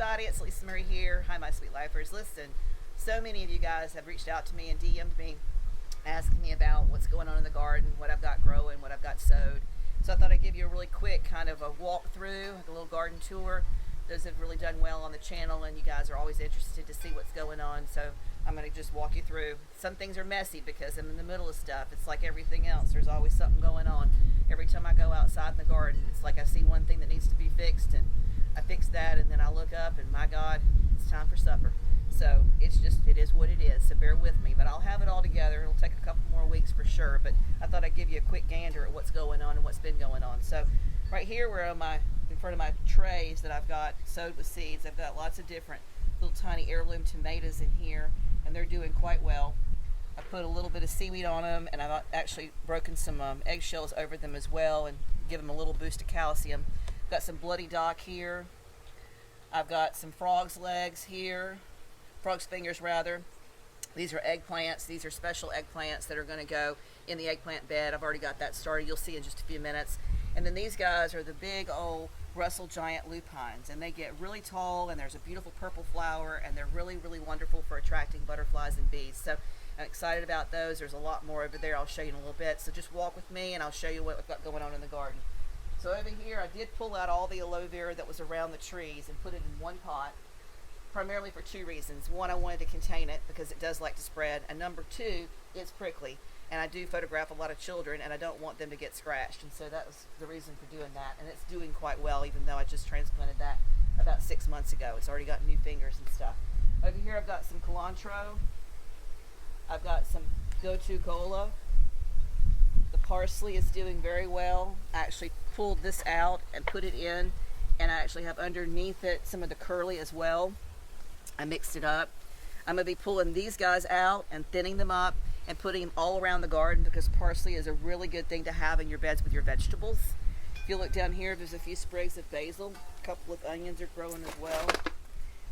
everybody, it's Lisa Marie here. Hi my sweet lifers. Listen, so many of you guys have reached out to me and DM'd me asking me about what's going on in the garden, what I've got growing, what I've got sowed. So I thought I'd give you a really quick kind of a walkthrough, like a little garden tour. Those have really done well on the channel and you guys are always interested to see what's going on. So I'm going to just walk you through. Some things are messy because I'm in the middle of stuff. It's like everything else. There's always something going on. Every time I go outside in the garden, it's like I see one thing that needs to be fixed and I fix that, and then I look up and my God, it's time for supper. So it is what it is, so bear with me. But I'll have it all together. It'll take a couple more weeks for sure, but I thought I'd give you a quick gander at what's going on and what's been going on. So right here we're in front of my trays that I've got sowed with seeds. I've got lots of different little tiny heirloom tomatoes in here, and they're doing quite well. I put a little bit of seaweed on them, and I've actually broken some eggshells over them as well and give them a little boost of calcium. Got some bloody dock here. I've got some frog's legs here, frog's fingers rather. These are eggplants. These are special eggplants that are going to go in the eggplant bed. I've already got that started. You'll see in just a few minutes. And then these guys are the big old Russell giant lupines, and they get really tall, and there's a beautiful purple flower, and they're really, really wonderful for attracting butterflies and bees. So I'm excited about those. There's a lot more over there. I'll show you in a little bit. So just walk with me and I'll show you what I've got going on in the garden. So over here, I did pull out all the aloe vera that was around the trees and put it in one pot, primarily for two reasons. One, I wanted to contain it because it does like to spread. And number two, it's prickly. And I do photograph a lot of children and I don't want them to get scratched. And so that was the reason for doing that. And it's doing quite well, even though I just transplanted that about 6 months ago. It's already got new fingers and stuff. Over here, I've got some cilantro. I've got some gotu-kola. The parsley is doing very well. I actually pulled this out and put it in, and I actually have underneath it some of the curly as well. I mixed it up. I'm going to be pulling these guys out and thinning them up and putting them all around the garden because parsley is a really good thing to have in your beds with your vegetables. If you look down here, there's a few sprigs of basil. A couple of onions are growing as well.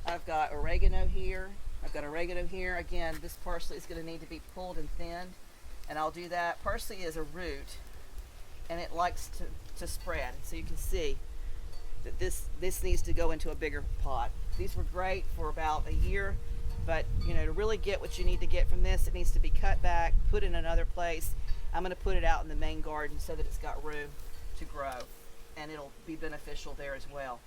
I've got oregano here. Again, this parsley is going to need to be pulled and thinned, and I'll do that. Parsley is a root, and it likes to spread. So you can see that this needs to go into a bigger pot. These were great for about a year, but to really get what you need to get from this, it needs to be cut back, put in another place. I'm going to put it out in the main garden so that it's got room to grow, and it'll be beneficial there as well.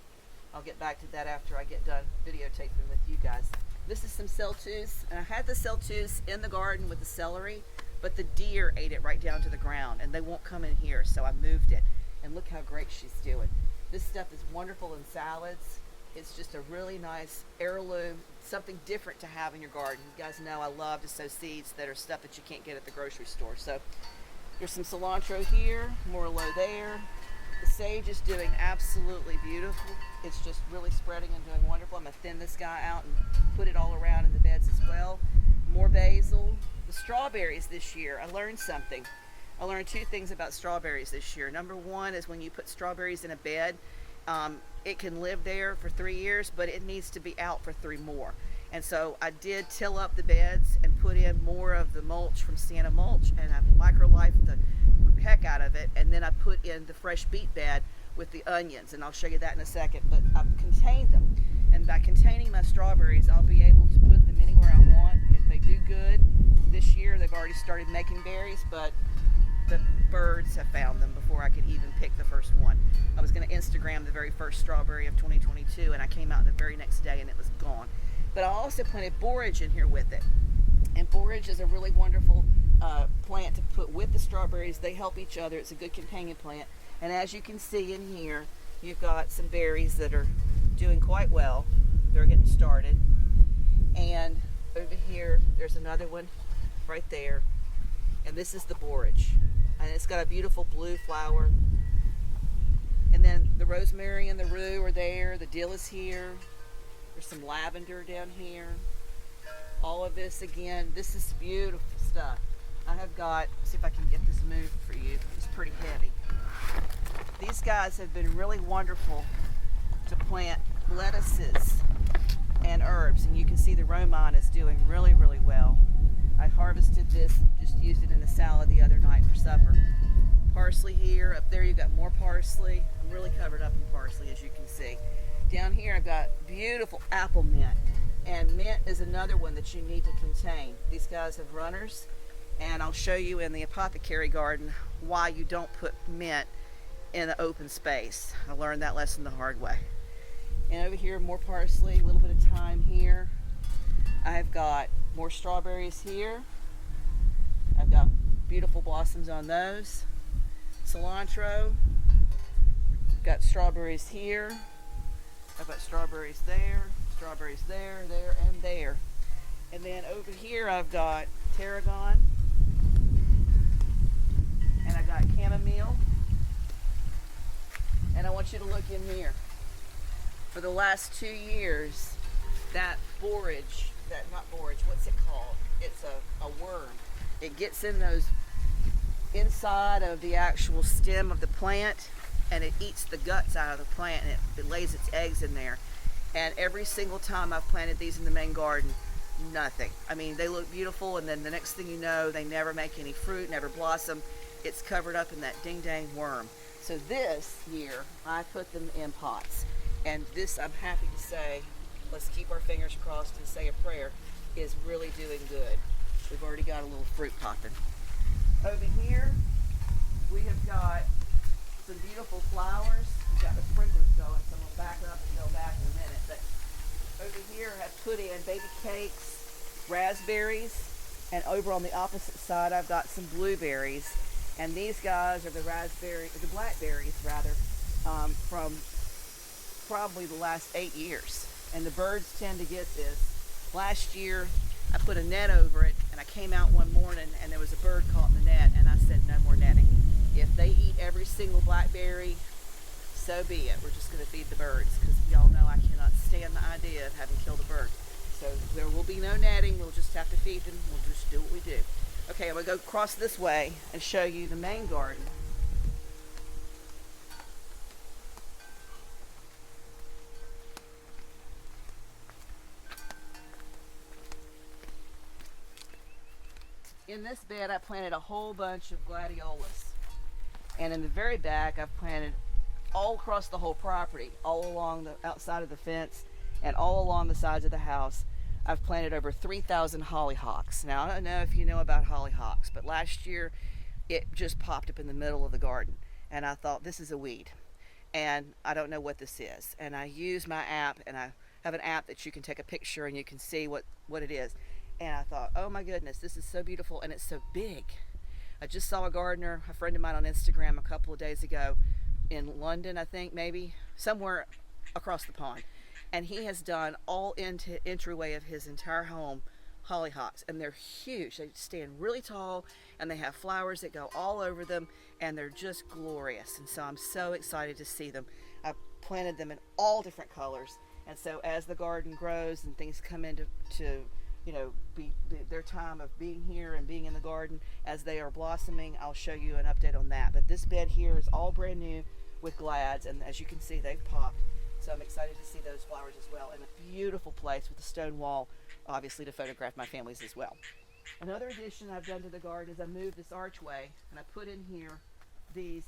I'll get back to that after I get done videotaping with you guys. This is some Celtuce, and I had the Celtuce in the garden with the celery, but the deer ate it right down to the ground, and they won't come in here, so I moved it. And look how great she's doing. This stuff is wonderful in salads. It's just a really nice heirloom, something different to have in your garden. You guys know I love to sow seeds that are stuff that you can't get at the grocery store. So there's some cilantro here, more aloe there. The sage is doing absolutely beautiful. It's just really spreading and doing wonderful. I'm going to thin this guy out and put it all around in the beds as well. More basil. The strawberries this year, I learned something. I learned two things about strawberries this year. Number one is when you put strawberries in a bed, it can live there for 3 years, but it needs to be out for 3 more. And so I did till up the beds and put in more of the mulch from Sienna Mulch, and I microlifed the heck out of it, and then I put in the fresh beet bed with the onions, and I'll show you that in a second. But I've contained them, and by containing my strawberries, I'll be able to put them anywhere I want. If they do good this year, they've already started making berries, but the birds have found them before I could even pick the first one. I was going to Instagram the very first strawberry of 2022, and I came out the very next day and it was gone. But I also planted borage in here with it, and borage is a really wonderful plant to put with the strawberries. They help each other. It's a good companion plant, and as you can see in here, you've got some berries that are doing quite well. They're getting started, and over here there's another one right there, and this is the borage, and it's got a beautiful blue flower. And then the rosemary and the rue are there. The dill is here. There's some lavender down here. All of this, again, this is beautiful stuff. I have got, see if I can get this moved for you. It's pretty heavy. These guys have been really wonderful to plant lettuces and herbs, and you can see the romaine is doing really, really well. I harvested this and just used it in a salad the other night for supper. Parsley here. Up there you've got more parsley. really covered up in parsley, as you can see. Down here I've got beautiful apple mint, and mint is another one that you need to contain. These guys have runners, and I'll show you in the apothecary garden why you don't put mint in an open space. I learned that lesson the hard way. And over here, more parsley, a little bit of thyme here. I've got more strawberries here. I've got beautiful blossoms on those. Cilantro. Got strawberries here. I've got strawberries there, there, and there. And then over here I've got tarragon. And I've got chamomile. And I want you to look in here. For the last 2 years, that borage, what's it called? It's a worm. It gets in those inside of the actual stem of the plant, and it eats the guts out of the plant, and it lays its eggs in there. And every single time I've planted these in the main garden, nothing. I mean, they look beautiful, and then the next thing you know, they never make any fruit, never blossom. It's covered up in that ding-dang worm. So this year, I put them in pots. And this, I'm happy to say, let's keep our fingers crossed and say a prayer, is really doing good. We've already got a little fruit popping. Over here, we have got some beautiful flowers. We've got the sprinklers going, so I'm going to back up and go back in a minute. But over here, I've put in baby cakes, raspberries, and over on the opposite side, I've got some blueberries. And these guys are the blackberries rather, from probably the last 8 years. And the birds tend to get this. Last year, I put a net over it, and I came out one morning and there was a bird caught in the net, and I said no more netting. If they eat every single blackberry, so be it. We're just going to feed the birds, because y'all know I cannot stand the idea of having killed a bird. So there will be no netting. We'll just have to feed them. We'll just do what we do. Okay, I'm going to go across this way and show you the main garden. In this bed, I planted a whole bunch of gladiolus. And in the very back, I've planted all across the whole property, all along the outside of the fence, and all along the sides of the house. I've planted over 3,000 hollyhocks. Now, I don't know if you know about hollyhocks, but last year it just popped up in the middle of the garden. And I thought, this is a weed. And I don't know what this is. And I use my app, and I have an app that you can take a picture and you can see what it is. And I thought, oh my goodness, this is so beautiful, and it's so big. I just saw a gardener, a friend of mine on Instagram a couple of days ago in London, I think, maybe, somewhere across the pond. And he has done all into entryway of his entire home hollyhocks, and they're huge. They stand really tall, and they have flowers that go all over them, and they're just glorious. And so I'm so excited to see them. I planted them in all different colors, and so as the garden grows and things come into be their time of being here and being in the garden, as they are blossoming, I'll show you an update on that. But this bed here is all brand new with glads, and as you can see, they've popped. So I'm excited to see those flowers as well. And a beautiful place with a stone wall, obviously, to photograph my families as well. Another addition I've done to the garden is I moved this archway, and I put in here these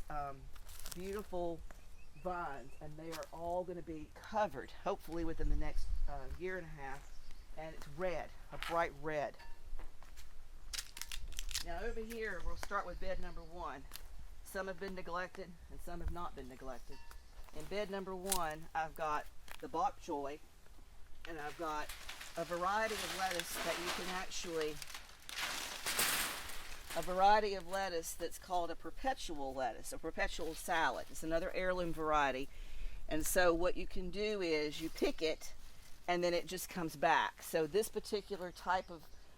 beautiful vines, and they are all going to be covered, hopefully within the next year and a half. And it's red, a bright red. Now over here, we'll start with bed number 1. Some have been neglected and some have not been neglected. In bed number 1, I've got the Bok Choy, and I've got a variety of lettuce that you can actually, a variety of lettuce that's called a perpetual lettuce, a perpetual salad. It's another heirloom variety. And so what you can do is you pick it, and then it just comes back. So this particular type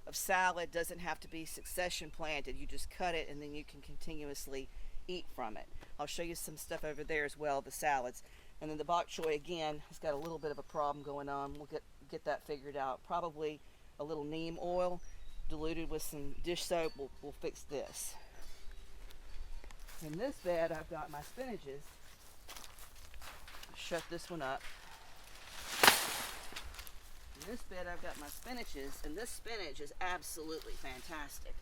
of salad doesn't have to be succession planted. You just cut it, and then you can continuously eat from it. I'll show you some stuff over there as well, the salads. And then the bok choy, again, has got a little bit of a problem going on. We'll get that figured out. Probably a little neem oil diluted with some dish soap will fix this. In this bed, I've got my spinaches. Shut this one up. In this bed, I've got my spinaches, and this spinach is absolutely fantastic.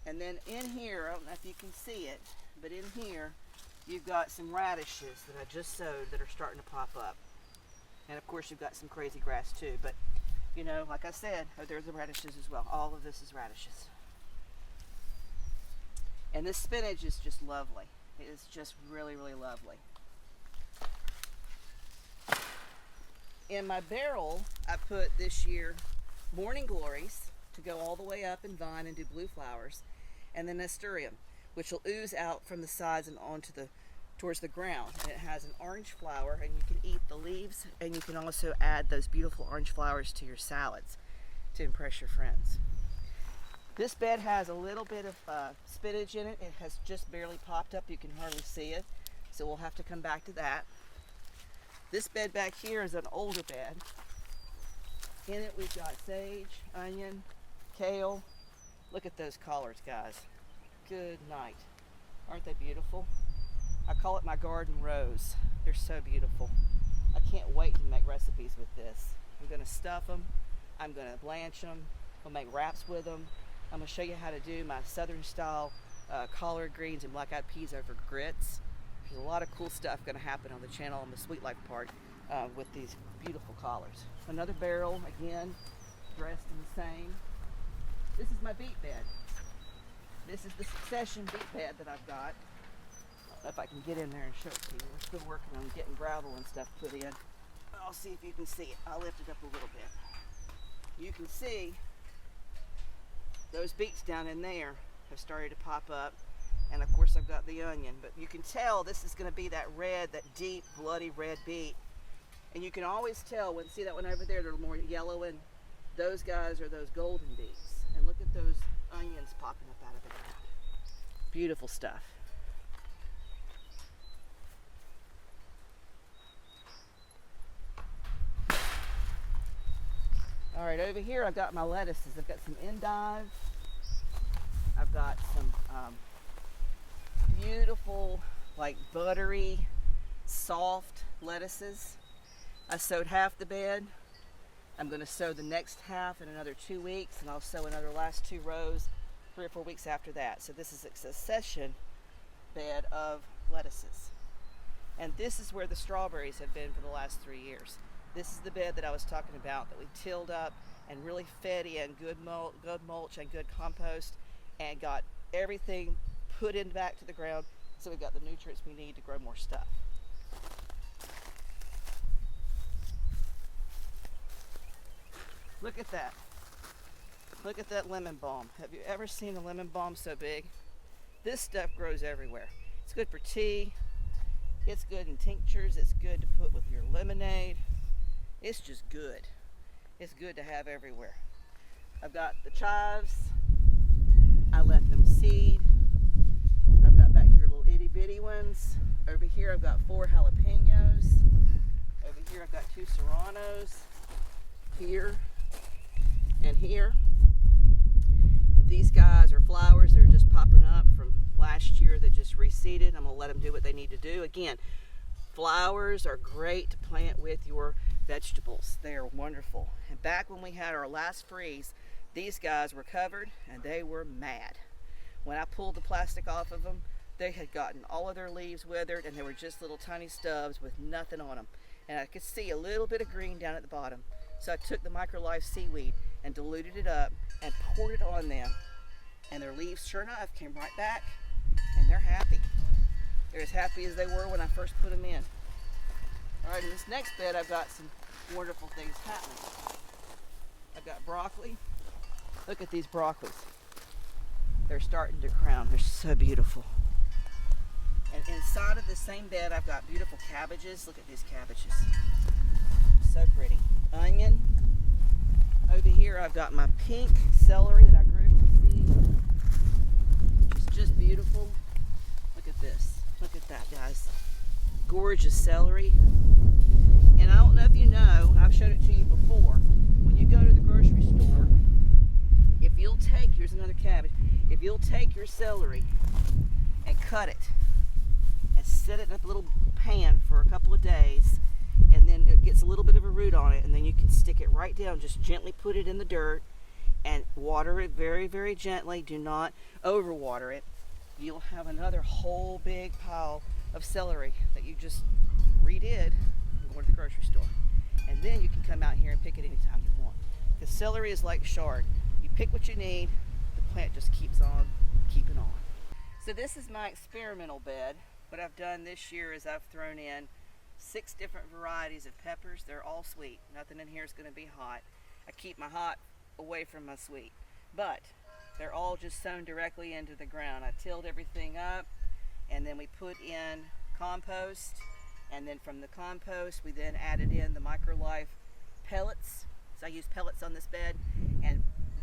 And then in here, I don't know if you can see it, but in here, You've got some radishes that I just sowed that are starting to pop up. And of course you've got some crazy grass too, but you know, like I said, oh, there's the radishes as well. All of this is radishes. And this spinach is just lovely. It is just really, really lovely. In my barrel, I put this year Morning Glories to go all the way up and vine and do blue flowers, and then Nasturtium, which will ooze out from the sides and onto towards the ground. And it has an orange flower, and you can eat the leaves, and you can also add those beautiful orange flowers to your salads to impress your friends. This bed has a little bit of spinach in it. It has just barely popped up. You can hardly see it, so we'll have to come back to that. This bed back here is an older bed. In it we've got sage, onion, kale. Look at those collards, guys. Good night. Aren't they beautiful? I call it my garden rose. They're so beautiful. I can't wait to make recipes with this. I'm going to stuff them. I'm going to blanch them. I'll make wraps with them. I'm going to show you how to do my southern style collard greens and black eyed peas over grits. There's a lot of cool stuff going to happen on the channel on the Sweet Life part with these beautiful collards. Another barrel, again, dressed in the same. This is my beet bed. This is the succession beet bed that I've got. I don't know if I can get in there and show it to you. We're still working on getting gravel and stuff put in. I'll see if you can see it. I'll lift it up a little bit. You can see those beets down in there have started to pop up. And of course I've got the onion. But you can tell this is going to be that red, that deep, bloody red beet. And you can always tell when, see that one over there, they're more yellow, and those guys are those golden beets. And look at those onions popping up out of the ground. Beautiful stuff. All right, over here I've got my lettuces. I've got some endive. I've got some beautiful, like buttery, soft lettuces. I sowed half the bed. I'm going to sow the next half in another 2 weeks, and I'll sow another last 2 rows 3 or 4 weeks after that. So this is a succession bed of lettuces. And this is where the strawberries have been for the last 3 years. This is the bed that I was talking about that we tilled up and really fed in good mulch and good compost and got everything put in back to the ground, so we've got the nutrients we need to grow more stuff. Look at that. Look at that lemon balm. Have you ever seen a lemon balm so big? This stuff grows everywhere. It's good for tea. It's good in tinctures. It's good to put with your lemonade. It's just good. It's good to have everywhere. I've got the chives. I let them seed. I've got back here little itty bitty ones. Over here I've got 4 jalapenos. Over here I've got 2 serranos. Here and here. These guys are flowers that are just popping up from last year that just reseeded. I'm going to let them do what they need to do. Again, flowers are great to plant with your vegetables. They are wonderful. And back when we had our last freeze, these guys were covered and they were mad. When I pulled the plastic off of them, they had gotten all of their leaves withered, and they were just little tiny stubs with nothing on them. And I could see a little bit of green down at the bottom. So I took the Microlife seaweed and diluted it up and poured it on them. And their leaves, sure enough, came right back, and they're happy. They're as happy as they were when I first put them in. All right, in this next bed, I've got some wonderful things happening. I've got broccoli. Look at these broccolis. They're starting to crown. They're so beautiful. And inside of the same bed, I've got beautiful cabbages. Look at these cabbages. So pretty. Onion. Over here, I've got my pink celery that I grew from seed. It's just beautiful. Look at this. Look at that, guys. Gorgeous celery. And I don't know if you know, I've showed it to you before. When you go to the grocery store, if you'll take, here's another cabbage, if you'll take your celery and cut it and set it in a little pan for a couple of days, and then it gets a little bit of a root on it, and then you can stick it right down, just gently put it in the dirt and water it very, very gently. Do not overwater it. You'll have another whole big pile of celery that you just redid and go to the grocery store. And then you can come out here and pick it anytime you want. The celery is like chard. You pick what you need, the plant just keeps on keeping on. So this is my experimental bed. What I've done this year is I've thrown in 6 different varieties of peppers. They're all sweet. Nothing in here is going to be hot. I keep my hot away from my sweet. But they're all just sown directly into the ground. I tilled everything up, and then we put in compost, and then from the compost we then added in the Microlife pellets. So I used pellets on this bed and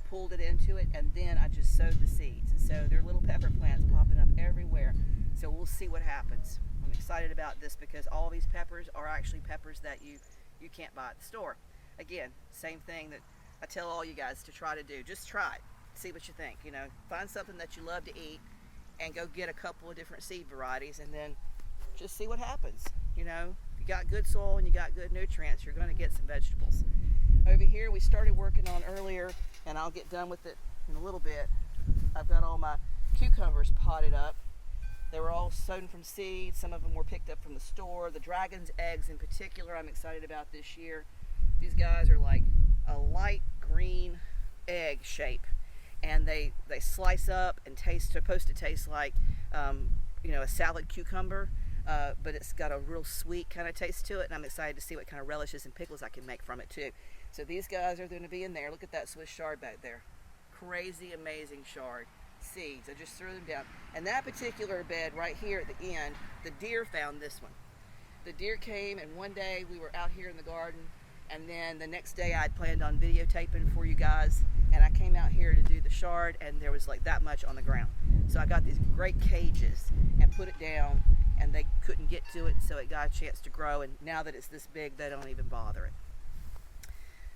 pulled it into it, and then I just sowed the seeds. And so there are little pepper plants popping up everywhere. So we'll see what happens. I'm excited about this because all these peppers are actually peppers that you can't buy at the store. Again, same thing that I tell all you guys to try to do. Just try it. See what you think. You know, find something that you love to eat and go get a couple of different seed varieties and then just see what happens. You know, if you got good soil and you got good nutrients, you're going to get some vegetables. Over here we started working on earlier, and I'll get done with it in a little bit. I've got all my cucumbers potted up. They were all sown from seeds. Some of them were picked up from the store. The dragon's eggs in particular I'm excited about this year. These guys are like a light green egg shape, and they slice up and supposed to taste like you know, a salad cucumber, but it's got a real sweet kind of taste to it, and I'm excited to see what kind of relishes and pickles I can make from it too. So these guys are going to be in there. Look at that Swiss chard back there. Crazy amazing chard seeds. I just threw them down. And that particular bed right here at the end, the deer found this one. The deer came, and one day we were out here in the garden, and then the next day I'd planned on videotaping for you guys, and I came out here to do the chard, and there was like that much on the ground. So I got these great cages and put it down, and they couldn't get to it, so it got a chance to grow, and now that it's this big, they don't even bother it.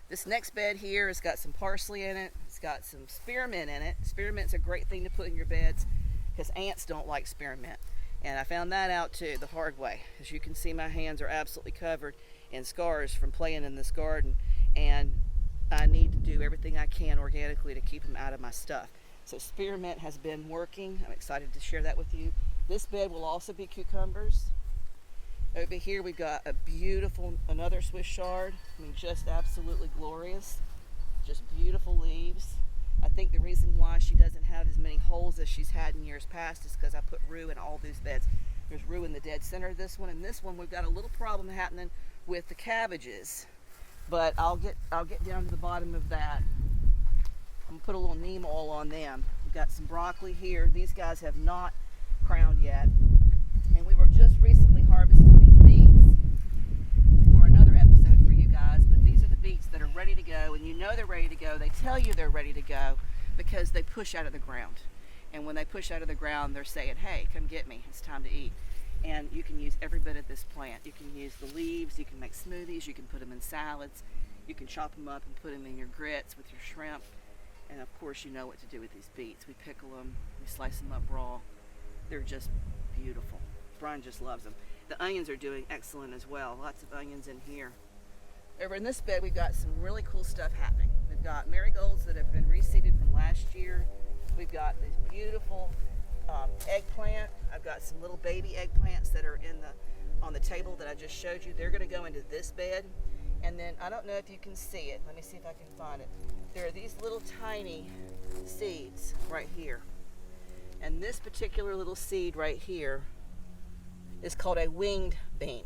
This next bed here has got some parsley in it. It's got some spearmint in it. Spearmint's a great thing to put in your beds because ants don't like spearmint. And I found that out too, the hard way. As you can see, my hands are absolutely covered in scars from playing in this garden, and I need to do everything I can organically to keep them out of my stuff. So spearmint has been working. I'm excited to share that with you. This bed will also be cucumbers. Over here we've got a beautiful, another Swiss chard. I mean, just absolutely glorious. Just beautiful leaves. I think the reason why she doesn't have as many holes as she's had in years past is because I put rue in all these beds. There's rue in the dead center of this one, and this one we've got a little problem happening with the cabbages. But I'll get down to the bottom of that. I'm gonna put a little neem oil on them. We've got some broccoli here. These guys have not crowned yet. And we were just recently harvesting these beets for another episode for you guys, but these are the beets that are ready to go, and you know they're ready to go. They tell you they're ready to go because they push out of the ground. And when they push out of the ground, they're saying, hey, come get me, it's time to eat. And you can use every bit of this plant. You can use the leaves, you can make smoothies, you can put them in salads, you can chop them up and put them in your grits with your shrimp. And of course you know what to do with these beets. We pickle them, we slice them up raw. They're just beautiful. Brian just loves them. The onions are doing excellent as well. Lots of onions in here. Over in this bed, we've got some really cool stuff happening. We've got marigolds that have been reseeded from last year. We've got this beautiful eggplant. I've got some little baby eggplants that are on the table that I just showed you. They're going to go into this bed. And then I don't know if you can see it. Let me see if I can find it. There are these little tiny seeds right here. And this particular little seed right here is called a winged bean.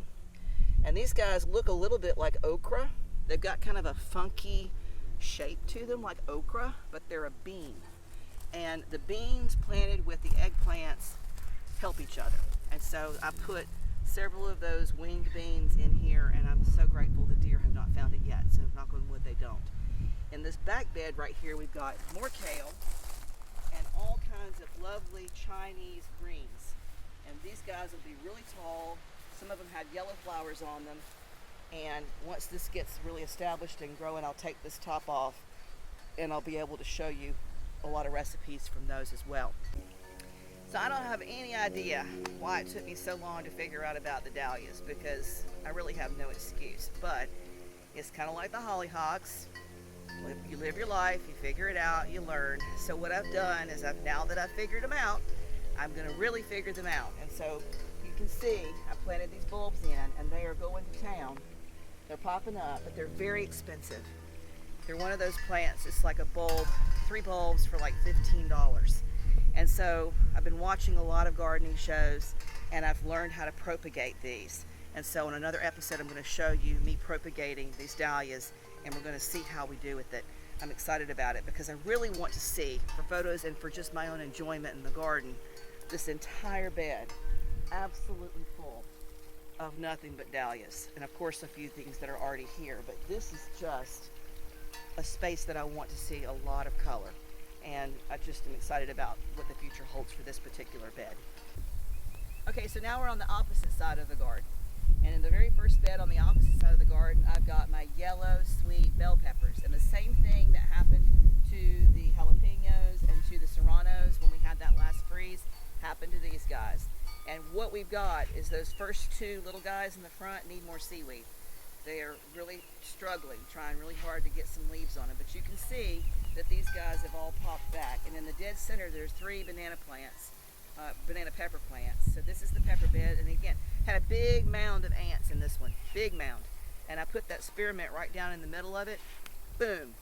And these guys look a little bit like okra. They've got kind of a funky shape to them like okra, but they're a bean. And the beans planted with the eggplants help each other. And so I put several of those winged beans in here, and I'm so grateful the deer have not found it yet, so knock on wood they don't. In this back bed right here, we've got more kale and all kinds of lovely Chinese greens. And these guys will be really tall. Some of them had yellow flowers on them. And once this gets really established and growing, I'll take this top off and I'll be able to show you a lot of recipes from those as well. So I don't have any idea why it took me so long to figure out about the dahlias, because I really have no excuse. But it's kind of like the hollyhocks. You live your life, you figure it out, you learn. So what I've done is now that I've figured them out, I'm going to really figure them out. And so you you can see, I planted these bulbs in, and they are going to town. They're popping up, but they're very expensive. They're one of those plants, it's like a bulb, 3 bulbs for like $15. And so I've been watching a lot of gardening shows, and I've learned how to propagate these. And so in another episode, I'm going to show you me propagating these dahlias, and we're going to see how we do with it. I'm excited about it because I really want to see, for photos and for just my own enjoyment in the garden, this entire bed absolutely full of nothing but dahlias. And of course a few things that are already here, but this is just a space that I want to see a lot of color. And I just am excited about what the future holds for this particular bed. Okay, so now we're on the opposite side of the garden. And in the very first bed on the opposite side of the garden, I've got my yellow sweet bell peppers. And the same thing that happened to the jalapenos and to the serranos when we had that last freeze happened to these guys. And what we've got is those first 2 little guys in the front need more seaweed. They are really struggling, trying really hard to get some leaves on them. But you can see that these guys have all popped back. And in the dead center, there's 3 banana plants, banana pepper plants. So this is the pepper bed. And again, had a big mound of ants in this one, big mound. And I put that spearmint right down in the middle of it. Boom,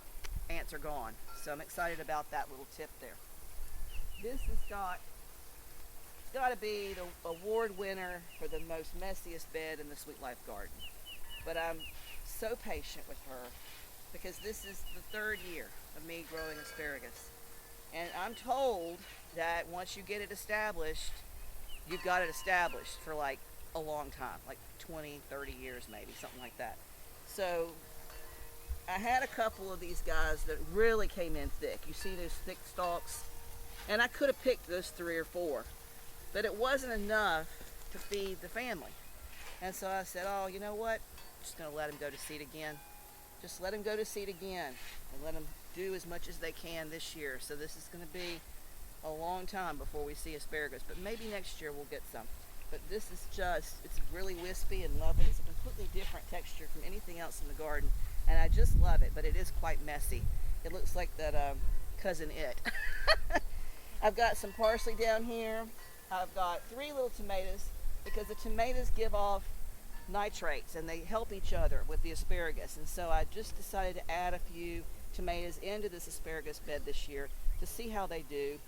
ants are gone. So I'm excited about that little tip there. This has got to be the award winner for the most messiest bed in the Sweet Life garden. But I'm so patient with her because this is the 3rd year of me growing asparagus. And I'm told that once you get it established, you've got it established for like a long time, like 20, 30 years maybe, something like that. So I had a couple of these guys that really came in thick. You see those thick stalks? And I could have picked those 3 or 4, but it wasn't enough to feed the family. And so I said, oh, you know what? I'm just going to let them go to seed again. Just let them go to seed again and let them do as much as they can this year. So this is going to be a long time before we see asparagus, but maybe next year we'll get some. But this is just, it's really wispy and lovely. It's a completely different texture from anything else in the garden, and I just love it, but it is quite messy. It looks like that Cousin It. I've got some parsley down here. I've got 3 little tomatoes because the tomatoes give off nitrates and they help each other with the asparagus. And so I just decided to add a few tomatoes into this asparagus bed this year to see how they do.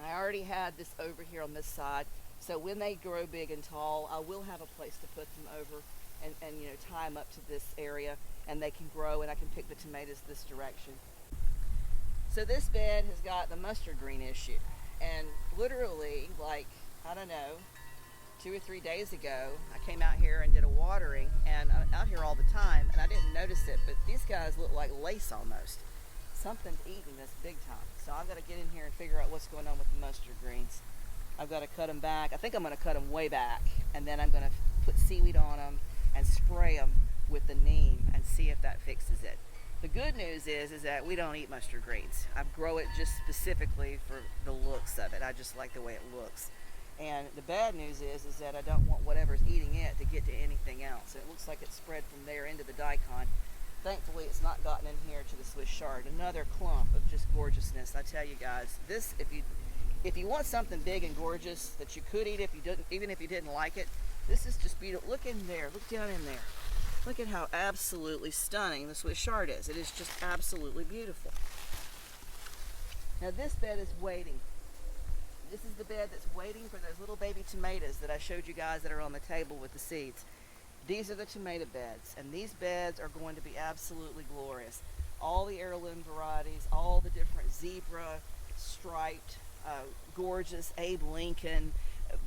I already had this over here on this side, so when they grow big and tall, I will have a place to put them over and you know, tie them up to this area, and they can grow and I can pick the tomatoes this direction. So this bed has got the mustard green issue, and literally, like, I don't know, 2 or 3 days ago, I came out here and did a watering, and I'm out here all the time, and I didn't notice it, but these guys look like lace almost. Something's eating this big time. So I've got to get in here and figure out what's going on with the mustard greens. I've got to cut them back. I think I'm going to cut them way back, and then I'm going to put seaweed on them and spray them with the neem and see if that fixes it. The good news is that we don't eat mustard greens. I grow it just specifically for the looks of it. I just like the way it looks. And the bad news is that I don't want whatever's eating it to get to anything else. It looks like it's spread from there into the daikon. Thankfully, it's not gotten in here to the Swiss chard. Another clump of just gorgeousness. I tell you guys, this, if you want something big and gorgeous that you could eat even if you didn't like it, this is just beautiful. Look in there. Look down in there. Look at how absolutely stunning the Swiss chard is. It is just absolutely beautiful. Now this bed is waiting. This is the bed that's waiting for those little baby tomatoes that I showed you guys that are on the table with the seeds. These are the tomato beds, and these beds are going to be absolutely glorious. All the heirloom varieties, all the different zebra, striped, gorgeous Abe Lincoln,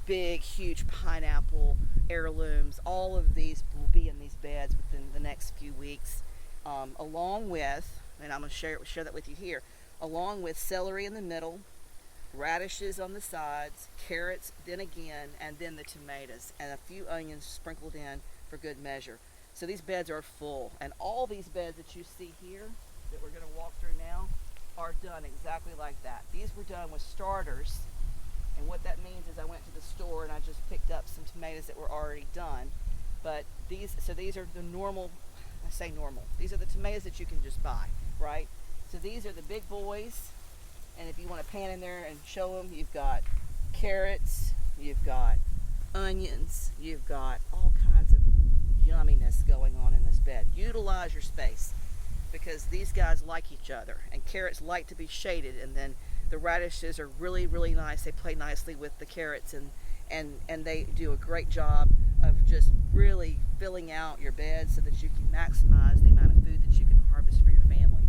big, huge pineapple heirlooms. All of these will be in these beds within the next few weeks, along with, and I'm going to share that with you here, along with celery in the middle, radishes on the sides, carrots then again, and then the tomatoes, and a few onions sprinkled in for good measure. So these beds are full, and all these beds that you see here that we're going to walk through now are done exactly like that. These were done with starters, and what that means is I went to the store and I just picked up some tomatoes that were already done. But these are the normal, I say normal, these are the tomatoes that you can just buy, right? So these are the big boys, and if you want to pan in there and show them, you've got carrots, you've got onions, you've got all kinds of yumminess going on in this bed. Utilize your space because these guys like each other, and carrots like to be shaded, and then the radishes are really, really nice. They play nicely with the carrots, and they do a great job of just really filling out your bed so that you can maximize the amount of food that you can harvest for your family.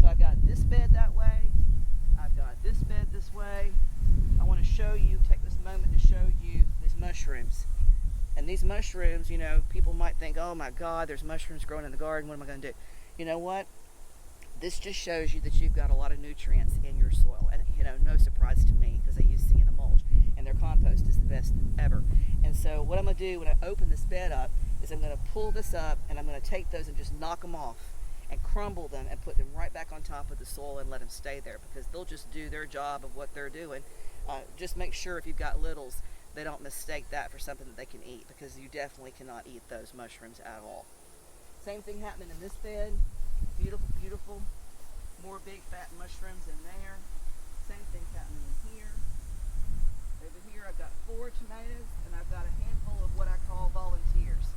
So I've got this bed that way, I've got this bed this way. I want to show you, take this moment to show you these mushrooms. And these mushrooms, you know, people might think, oh my God, there's mushrooms growing in the garden, what am I going to do? You know what? This just shows you that you've got a lot of nutrients in your soil. And, you know, no surprise to me because I use sienna mulch and their compost is the best ever. And so what I'm going to do when I open this bed up is I'm going to pull this up and I'm going to take those and just knock them off and crumble them and put them right back on top of the soil and let them stay there because they'll just do their job of what they're doing. Just make sure if you've got littles, they don't mistake that for something that they can eat because you definitely cannot eat those mushrooms at all. Same thing happening in this bed. Beautiful, beautiful. More big fat mushrooms in there. Same thing happening in here. Over here I've got 4 tomatoes and I've got a handful of what I call volunteers.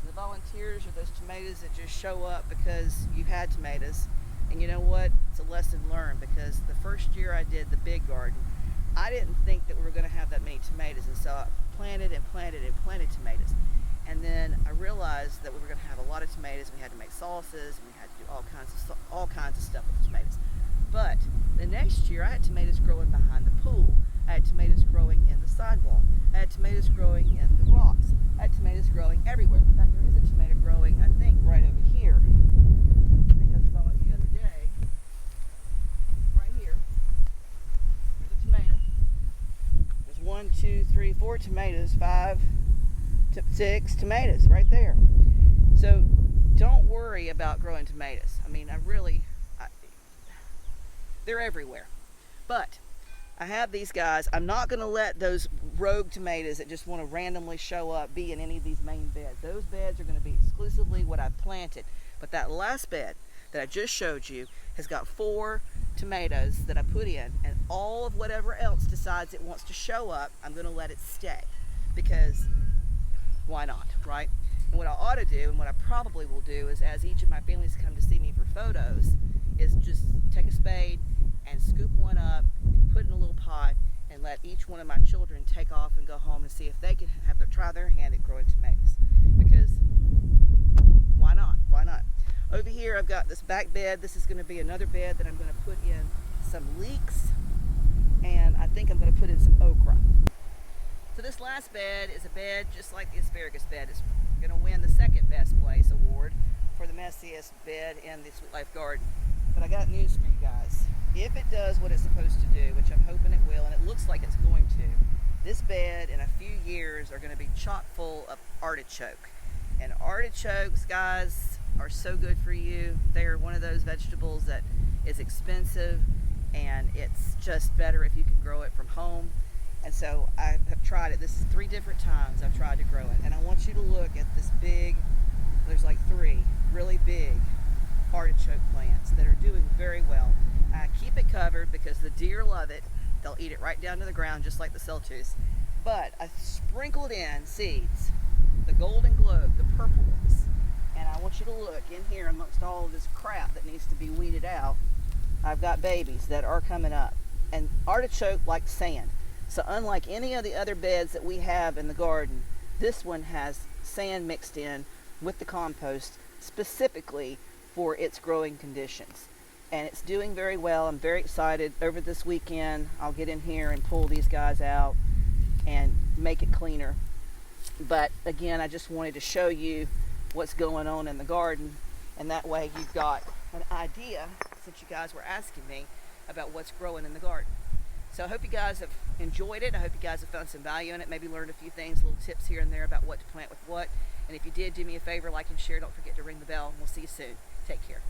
The volunteers are those tomatoes that just show up because you've had tomatoes. And you know what? It's a lesson learned because the first year I did the big garden, I didn't think that we were going to have that many tomatoes, and so I planted and planted and planted tomatoes. And then I realized that we were going to have a lot of tomatoes, and we had to make sauces, and we had to do all kinds of stuff with tomatoes. But the next year, I had tomatoes growing behind the pool. I had tomatoes growing in the sidewalk. I had tomatoes growing in the rocks. I had tomatoes growing everywhere. In fact, there is a tomato growing, I think, right over here. I think I saw it the other day. Right here. There's a tomato. There's 1, 2, 3, 4 tomatoes, 5 to 6 tomatoes right there. So don't worry about growing tomatoes. I mean, they're everywhere. But I have these guys. I'm not going to let those rogue tomatoes that just want to randomly show up be in any of these main beds. Those beds are going to be exclusively what I've planted. But that last bed that I just showed you has got 4 tomatoes that I put in, and all of whatever else decides it wants to show up, I'm going to let it stay because why not, right? And what I ought to do, and what I probably will do, is as each of my families come to see me for photos, is just take a spade and scoop one up, put it in a little pot, and let each one of my children take off and go home and see if they can try their hand at growing tomatoes. Because why not? Why not? Over here I've got this back bed. This is going to be another bed that I'm going to put in some leeks, and I think I'm going to put in some okra. So this last bed is a bed just like the asparagus bed. It's going to win the second best place award for the messiest bed in the Sweet Life garden. But I got news for you guys. If it does what it's supposed to do, which I'm hoping it will, and it looks like it's going to, this bed in a few years are going to be chock full of artichoke. And artichokes, guys, are so good for you. They're one of those vegetables that is expensive, and it's just better if you can grow it from home. And so I have tried it. This is 3 different times I've tried to grow it. And I want you to look at this big, there's like 3 really big artichoke plants that are doing very well. I keep it covered because the deer love it. They'll eat it right down to the ground just like the Celtuce. But I sprinkled in seeds, the golden globe, the purple ones. And I want you to look in here amongst all of this crap that needs to be weeded out. I've got babies that are coming up. And artichoke like sand. So unlike any of the other beds that we have in the garden, this one has sand mixed in with the compost specifically for its growing conditions. And it's doing very well. I'm very excited. Over this weekend, I'll get in here and pull these guys out and make it cleaner. But again, I just wanted to show you what's going on in the garden, and that way you've got an idea, since you guys were asking me about what's growing in the garden. So I hope you guys have enjoyed it. I hope you guys have found some value in it, maybe learned a few things, little tips here and there about what to plant with what. And if you did, do me a favor, like and share. Don't forget to ring the bell, and we'll see you soon. Take care.